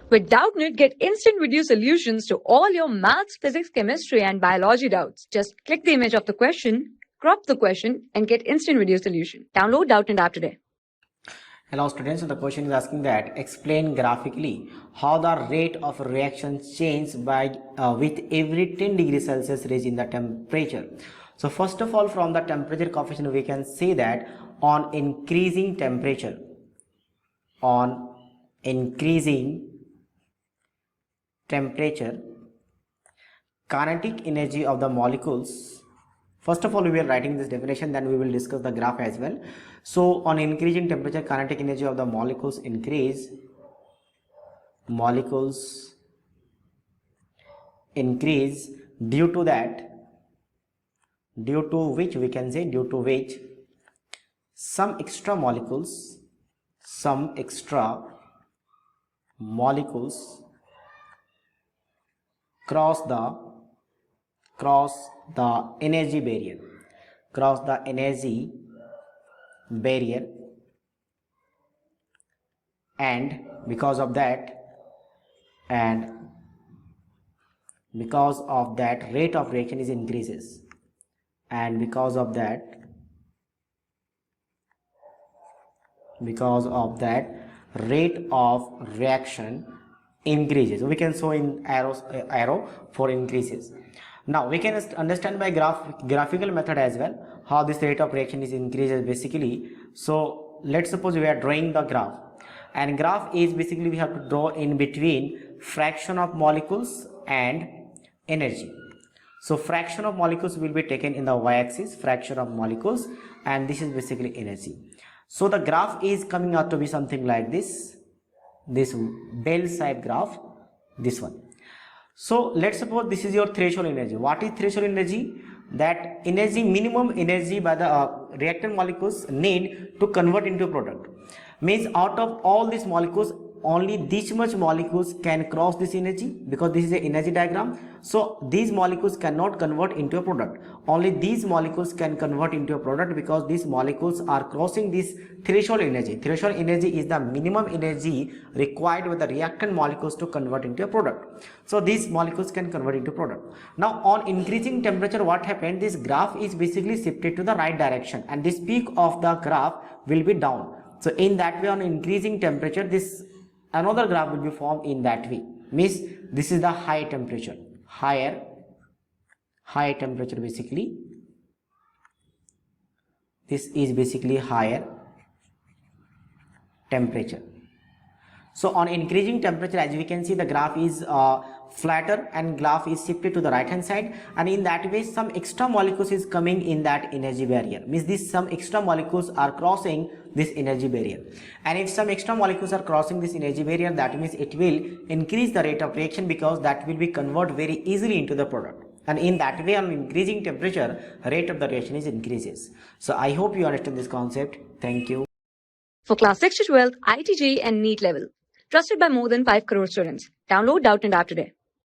With Doubtnut, get instant video solutions to all your maths, physics, chemistry, and biology doubts. Just click the image of the question, crop the question, and get instant video solution. Download Doubtnut app today. Hello students, so the question is asking that explain graphically how the rate of reaction changes by with every 10 degrees Celsius rise in the temperature. So first of all, from the temperature coefficient we can say that on increasing temperature, kinetic energy of the molecules. First of all, we are writing this definition, then we will discuss the graph as well. So on increasing temperature, kinetic energy of the molecules increase. Due to which some extra molecules cross the energy barrier, and because of that rate of reaction is increases, and because of that rate of reaction increases. We can show in arrow for increases. Now we can understand by graphical method as well how this rate of reaction is increases basically. So let's suppose we are drawing the graph, and graph is basically we have to draw in between fraction of molecules and energy. So fraction of molecules will be taken in the y-axis, fraction of molecules, and this is basically energy. So the graph is coming out to be something like this bell shaped graph, this one. So let's suppose this is your threshold energy. What is threshold energy? That energy, minimum energy by the reactant molecules need to convert into a product. Means out of all these molecules, only this much molecules can cross this energy, because this is an energy diagram. So these molecules cannot convert into a product. Only these molecules can convert into a product because these molecules are crossing this threshold energy. Threshold energy is the minimum energy required by the reactant molecules to convert into a product. So these molecules can convert into product. Now on increasing temperature, what happened? This graph is basically shifted to the right direction, and this peak of the graph will be down. So in that way, on increasing temperature, this another graph will be formed in that way. Means this is the higher temperature basically. This is basically higher temperature. So on increasing temperature, as we can see, the graph is flatter and graph is shifted to the right hand side, and in that way some extra molecules is coming in that energy barrier. Means this some extra molecules are crossing this energy barrier, and if some extra molecules are crossing this energy barrier, that means it will increase the rate of reaction, because that will be converted very easily into the product, and in that way on increasing temperature rate of the reaction is increases. So I hope you understand this concept. Thank you. For class 6 to 12, IIT JEE and NEET level. Trusted by more than 5 crore students. Download Doubtnut app today.